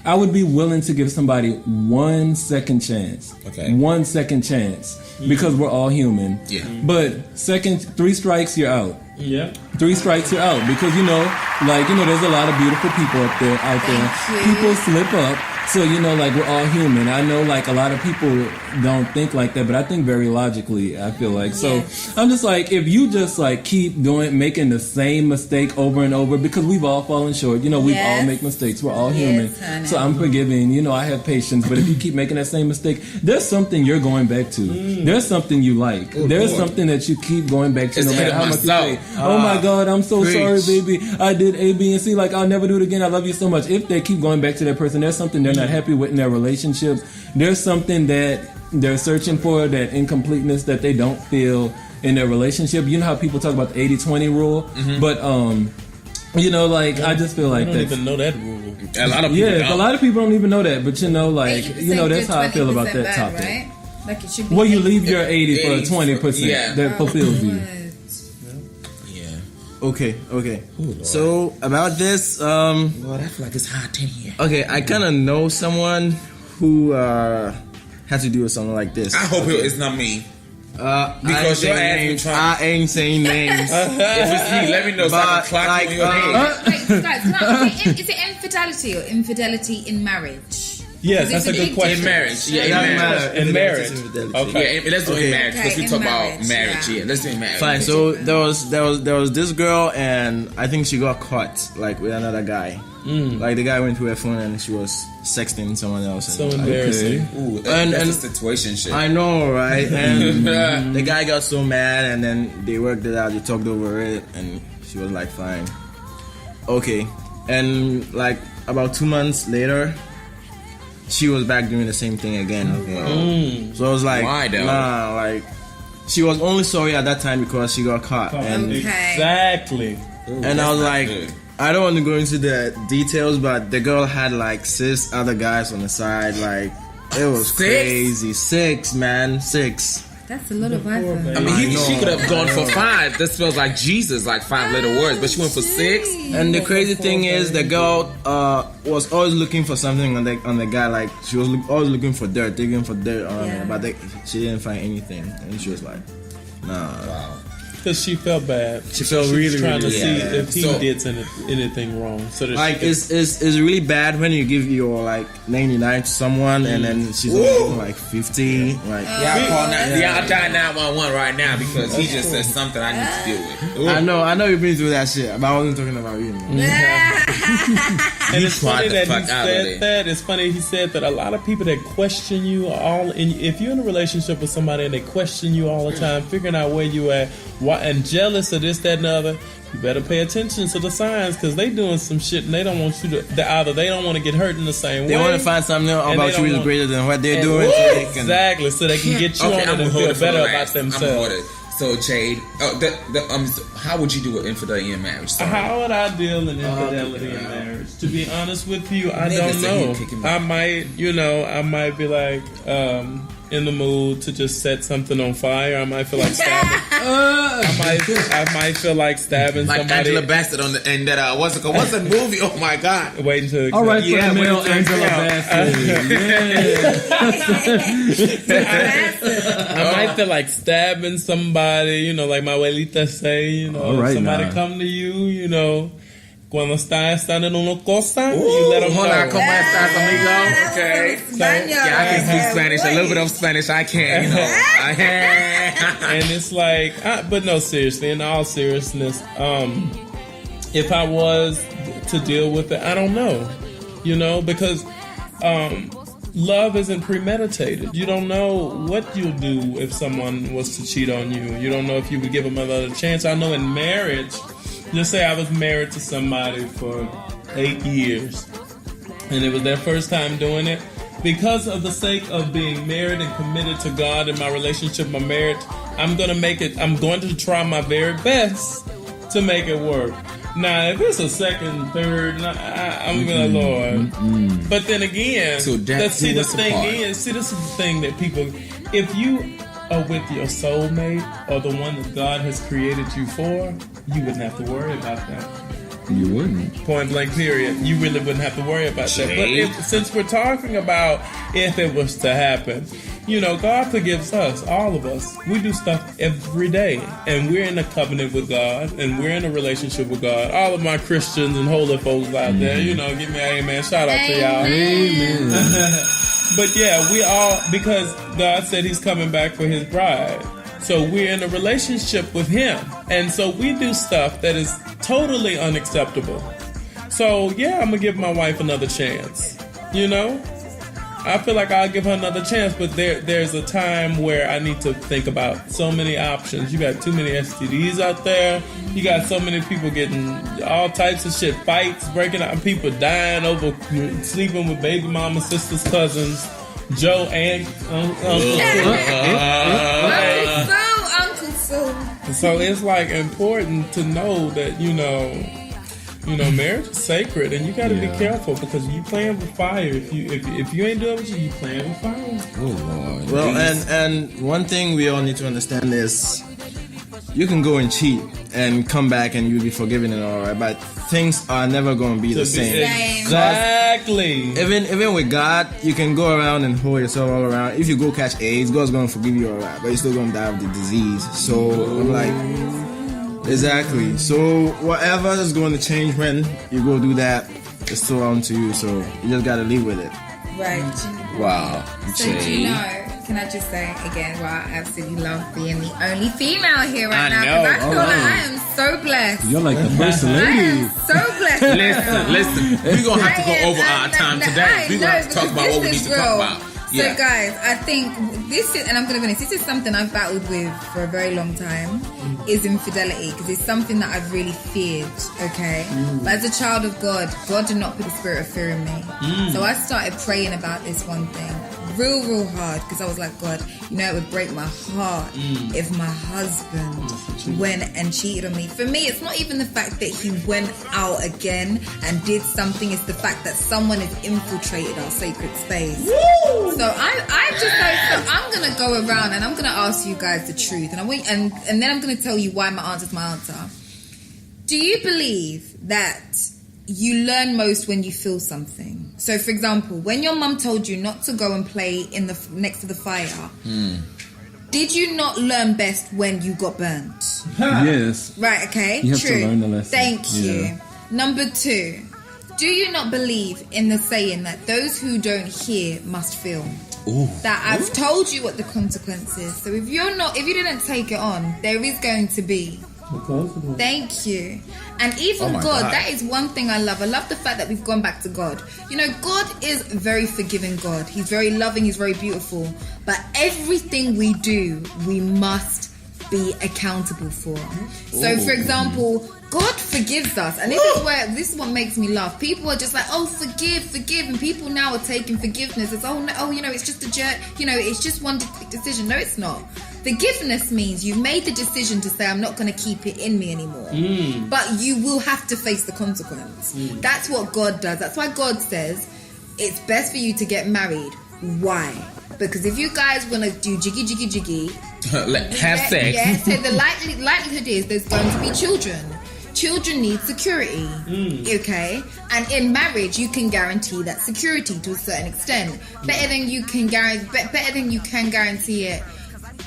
I would be willing to give somebody 1 second chance. Okay. 1 second chance. Because we're all human. Yeah. But 3 strikes, you're out. Yeah. 3 strikes, you're out. Because, there's a lot of beautiful people out there. People slip up. So, we're all human. I know, a lot of people don't think like that, but I think very logically, I feel like. So, I'm just like, if you just, keep making the same mistake over and over, because we've all fallen short. We've all make mistakes. We're all human. Honey. So, I'm forgiving. I have patience. But if you keep making that same mistake, there's something you're going back to. There's something you like. There's something that you keep going back to, no matter how much you say, oh, my God, I'm so sorry, baby. I did A, B, and C. I'll never do it again. I love you so much. If they keep going back to that person, there's something they're not happy with in their relationship. There's something that they're searching for, that incompleteness that they don't feel in their relationship. You know how people talk about the 80-20 rule? But I just feel like I don't even know that rule. A lot of people a lot of people don't even know that, but that's how I feel about that topic. Right? It should be you leave your 80 for a 20% that fulfills you. Okay. Ooh, so about this, Lord, I feel like it's hot in here. Okay, I kind of know someone who had to do with something like this. I hope it's not me. Because your ass been trying. I ain't saying names. If it's me, let me know so I can clock you in your head. Wait, guys, is it infidelity or infidelity in marriage? Yes, that's a good question. In marriage. Yeah, In marriage. Okay. Yeah, let's do it in marriage because we talk about marriage. Yeah, let's do it in marriage. Fine. So there was this girl, and I think she got caught with another guy. The guy went to her phone and she was sexting someone else. So embarrassing. Ooh, that's a situation shit. I know, right? And the guy got so mad, and then they worked it out. They talked over it, and she was like, "Fine, okay." And about 2 months later, she was back doing the same thing again. Okay. So I was like, why though? Nah, she was only sorry at that time because she got caught. And exactly. And I was like, good. I don't want to go into the details, but the girl had 6 other guys on the side. It was crazy. 6, man. 6. That's a lot of iPhone. I mean, she could have gone for 5. This feels like Jesus, 5 little words, but she went for 6. And the crazy thing is, the girl was always looking for something on the guy. She was always looking for dirt, digging for dirt on him, but she didn't find anything, and she was like, "Nah." Wow. Because she felt bad. She felt really trying to see bad. if he did anything wrong. So that it's really bad when you give your 99 to someone and then she's only 50. I dial 911 right now because he just said something I need to deal with. Ooh. I know you've been through that shit, but I wasn't talking about you. And it's funny that he said that. It's funny he said that a lot of people that question you if you're in a relationship with somebody and they question you all the time, figuring out where you at, and jealous of this, that, and the other, you better pay attention to the signs because they doing some shit and they don't want you to. Either they don't want to get hurt in the same way. They want to find something about you is greater than what they're doing. Exactly, so they can get you on it and feel better about themselves. So Jade, how would you do with infidelity in marriage? Sorry. How would I deal in infidelity in marriage? To be honest with you, I don't know. I might be in the mood to just set something on fire. I might feel like stabbing. I might feel like stabbing somebody. Angela Bassett on the end that what's the movie? Oh my God! Wait until all right, for the male Angela Bassett. I might feel like stabbing somebody. Like my abuelita say. Somebody come to you. Cuando estás en una cosa, you let them know. Hola, ¿cómo estás, amigo? Okay. So, I can speak Spanish. A little bit of Spanish I can, And it's but no, seriously, in all seriousness, if I was to deal with it, I don't know. Because love isn't premeditated. You don't know what you'll do if someone was to cheat on you. You don't know if you would give them another chance. I know in marriage, just say I was married to somebody for 8 years and it was their first time doing it. Because of the sake of being married and committed to God in my relationship, my marriage, I'm going to try my very best to make it work. Now, if it's a second, third, I'm going to Lord. But then again, this is the thing that people, if you are with your soulmate or the one that God has created you for, you wouldn't have to worry about that. You wouldn't. Point blank period. You really wouldn't have to worry about that. But since we're talking about if it was to happen, God forgives us, all of us. We do stuff every day. And we're in a covenant with God. And we're in a relationship with God. All of my Christians and holy folks out there, give me an amen. Shout out to y'all. Amen. But yeah, we all, because God said he's coming back for his bride. So we're in a relationship with him. And so we do stuff that is totally unacceptable. So yeah, I'm going to give my wife another chance. I feel like I'll give her another chance, but there's a time where I need to think about so many options. You got too many STDs out there. You got so many people getting all types of shit, fights breaking out, people dying over sleeping with baby mama, sisters, cousins, Joe, and Uncle Phil. So it's like important to know that marriage is sacred, and you got to be careful because you playing with fire. If you ain't doing what you playing with fire. Oh Lord. Well, and one thing we all need to understand is you can go and cheat and come back and you'll be forgiven and all right, but things are never going to be the same. Exactly. Even with God, you can go around and hold yourself all around. If you go catch AIDS, God's going to forgive you all right, but you're still going to die of the disease. So I'm like. Exactly. So whatever is going to change when you go do that, it's still on to you. So you just got to live with it. Right. Wow. So do you know? Can I just say again? Wow, I absolutely love being the only female here right now because I feel like I am so blessed. You're like the first I lady. am so blessed. Listen. We're gonna have to go over our time today. We're gonna have to talk about what we need to talk about. So guys, I think this is, and I'm going to be honest, this is something I've battled with for a very long time, is infidelity, because it's something that I've really feared, okay? But as a child of God, God did not put the spirit of fear in me. So I started praying about this one thing real hard, because I was like, God, it would break my heart if my husband went and cheated on me. For me, it's not even the fact that he went out again and did something, it's the fact that someone has infiltrated our sacred space. Woo! So I just like, so I'm gonna go around and I'm gonna ask you guys the truth, and then I'm gonna tell you why my answer's my answer. Do you believe that you learn most when you feel something? So, for example, when your mum told you not to go and play next to the fire, did you not learn best when you got burnt? Yes. Right. Okay. You have True. to learn the lesson. Thank you. Number 2. Do you not believe in the saying that those who don't hear must feel? Ooh. That I've told you what the consequence is. So if you didn't take it on, there is going to be. Thank you. And even God, that is one thing I love. I love the fact that we've gone back to God. God is a very forgiving God. He's very loving. He's very beautiful. But everything we do, we must be accountable for. So, for example, God forgives us, and this is what makes me laugh. People are just like, oh, forgive, and people now are taking forgiveness as it's just a jerk, it's just one decision. No, it's not. Forgiveness means you've made the decision to say, I'm not going to keep it in me anymore. But you will have to face the consequence. That's what God does. That's why God says it's best for you to get married. Why? Because if you guys want to do jiggy, have sex. Yeah, so the likelihood is there's going to be children. Children need security, okay? And in marriage, you can guarantee that security to a certain extent. Better than you can guarantee it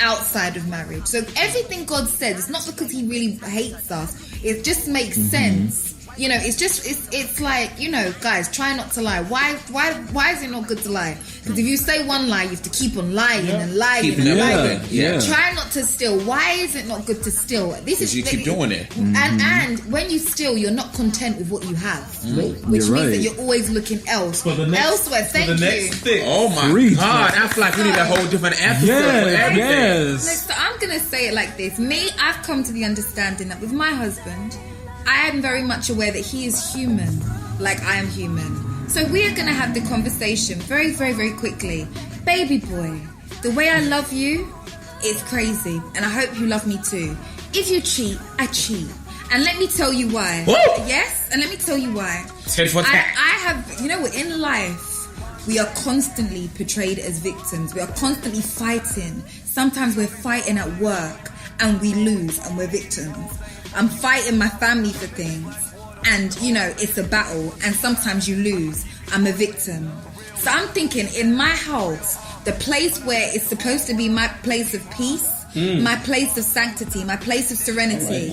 outside of marriage. So everything God says, it's not because he really hates us. It just makes sense. It's like, guys, try not to lie. Why is it not good to lie? Because if you say one lie, you have to keep on lying and lying and lying. Yeah. Try not to steal. Why is it not good to steal? Because you keep doing it. And when you steal, you're not content with what you have, which means that you're always looking elsewhere. Thank you. Oh my God! I feel like we need a whole different episode for everything. Yes. So I'm gonna say it like this. I've come to the understanding that with my husband, I am very much aware that he is human, like I am human. So we are going to have the conversation very, very, very quickly. Baby boy, the way I love you is crazy, and I hope you love me too. If you cheat, I cheat. And let me tell you why. Woo! Yes, and let me tell you why. Tit for tat. I have, in life, we are constantly portrayed as victims. We are constantly fighting. Sometimes we're fighting at work, and we lose, and we're victims. I'm fighting my family for things. and you know it's a battle, and sometimes you lose. I'm a victim. So I'm thinking, in my house, the place where it's supposed to be my place of peace, my place of sanctity, my place of serenity,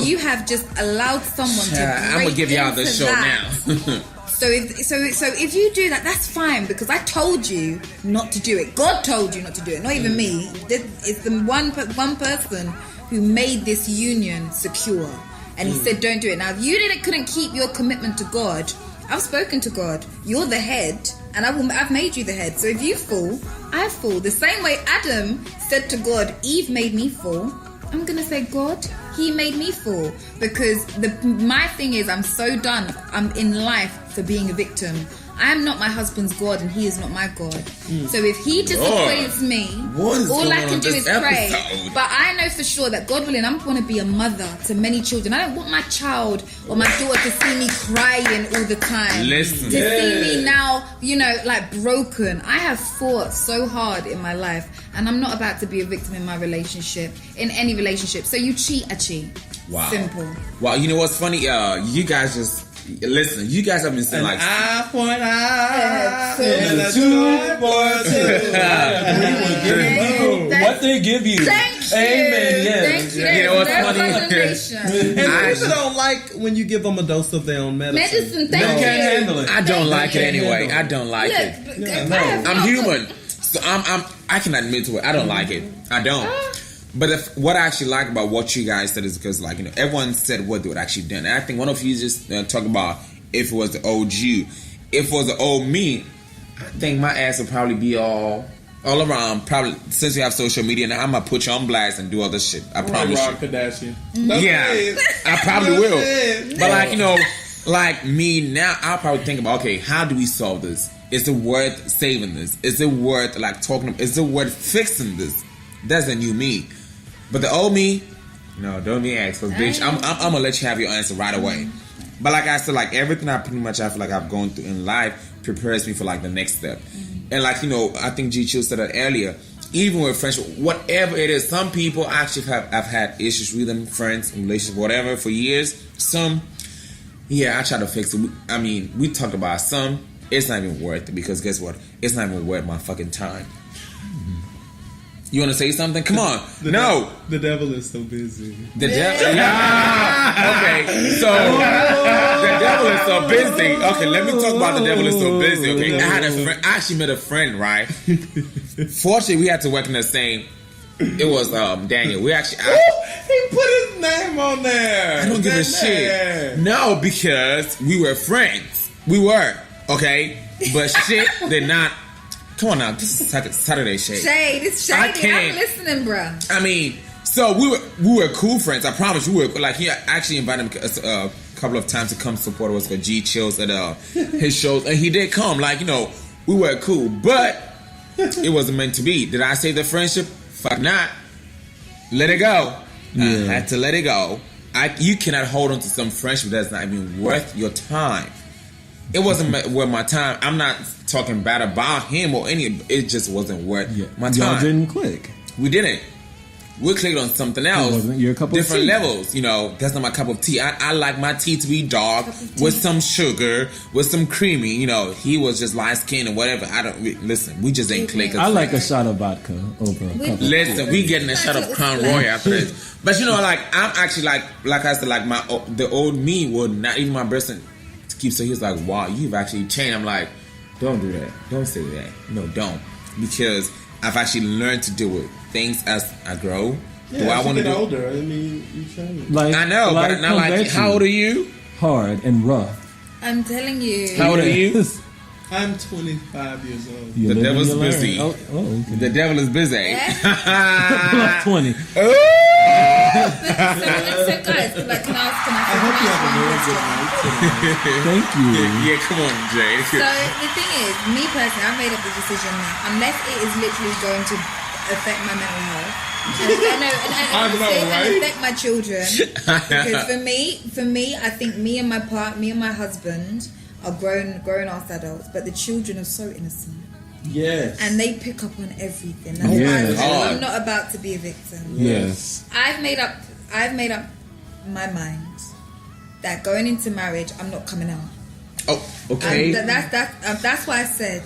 you have just allowed someone to break I'm gonna give y'all the into show that. now. So if you do that, that's fine, because I told you not to do it. God told you not to do it, not even me. It's the one person who made this union secure, and he said don't do it. Now if you couldn't keep your commitment to God, I've spoken to God. You're the head, and I've made you the head. So if you fall, I fall. The same way Adam said to God, Eve made me fall, I'm gonna say, God, he made me fall. Because my thing is, I'm so done. I'm in life for being a victim. I am not my husband's God, and he is not my God. So if he disappoints me, all I can do is pray. But I know for sure that, God willing, I'm going to be a mother to many children. I don't want my child or my daughter to see me crying all the time. Listen. To see me now, you know, like broken. I have fought so hard in my life, and I'm not about to be a victim in my relationship, in any relationship. So you cheat, I cheat. Wow. Simple. Wow, you know what's funny? You guys just... Listen, you guys have been saying like eye for an eye, and a tooth for what they give you. Thank you. Amen. Yes. Thank you. You know what's No funny? condemnation. And people don't like when you give them a dose of their own medicine. Medicine, thank They you. can't handle it. I don't like it can't anyway. handle I don't like it. Look, I'm human, so I can admit to it. I don't like it. I don't. But what I actually like about what you guys said is because, like, you know, everyone said what they would actually done. And I think one of you just talked about if it was the old you. If it was the old me, I think my ass would probably be all around. Probably, since we have social media now, I'm going to put you on blast and do all this shit. I promise Rob you. Kardashian. Yeah, I probably will. But, like, you know, like me now, I'll probably think about, okay, how do we solve this? Is it worth saving this? Is it worth, like, talking? Is it worth fixing this? That's the new me. But the old me, no, don't be asked. Because, bitch, I'm going to let you have your answer right away. But like I said, like, everything I pretty much I feel like I've gone through in life prepares me for, like, the next step. And, like, you know, I think Chillz said that earlier. Even with friendship, whatever it is, some people actually I've had issues with them, friends, relationships, whatever, for years. Some, yeah, I try to fix it. I mean, we talked about some. It's not even worth it, because guess what? It's not even worth my fucking time. You want to say something? Come on. No. The devil is so busy. The devil? Yeah. Okay. So, the devil is so busy. Okay, let me talk about the devil is so busy. Okay. I had a friend. I actually met a friend, right? Fortunately, we had to work in the same. It was Daniel. We actually... He put his name on there. I don't give a shit. No, because we were friends. We were. Okay? But shit did not... Come on now, this is Saturday Shade. Shade, it's shady. I'm listening, bro. I mean, so we were cool friends. I promise. We were like, he actually invited him a couple of times to come support us for Chillz at his shows, and he did come. Like, you know, we were cool, but it wasn't meant to be. Did I save the friendship? Fuck not. Let it go. Yeah. I had to let it go. You cannot hold on to some friendship that's not even worth your time. It wasn't worth my time. I'm not talking bad about him or any. It just wasn't worth my time. Y'all didn't click. We didn't. We clicked on something else. It wasn't your cup of tea. Different levels. You know, that's not my cup of tea. I like my tea to be dark with some sugar, with some creamy. You know, he was just light skinned and whatever. Listen. We just ain't click. I like a shot of vodka over a cup of tea. Listen, we getting a shot of Crown Royal after this. But you know, like, I'm actually like I said, like, the old me would not even my best friend keep saying, he was like, wow, you've actually changed. I'm like, don't do that. Don't say that. No, don't. Because I've actually learned to deal with things as I grow. Yeah, do I want to get do older? I mean, you change. Like, I know, but not like. How old are you? Hard and rough. I'm telling you. How old are you? I'm 25 years old. The devil's busy. Okay. The devil is busy. I'm 20. So guys, like, can I hope you have a very good night tonight. Thank you. Yeah, come on, Jade. So the thing is, me personally, I've made up the decision now. Unless it is literally going to affect my mental health, and affect my children. Because for me, I think me and my husband are grown ass adults, but the children are so innocent. Yes. And they pick up on everything. That's why I'm not about to be a victim. Yes. I've made up my mind. that going into marriage, I'm not coming out. Oh, okay. And that's why I said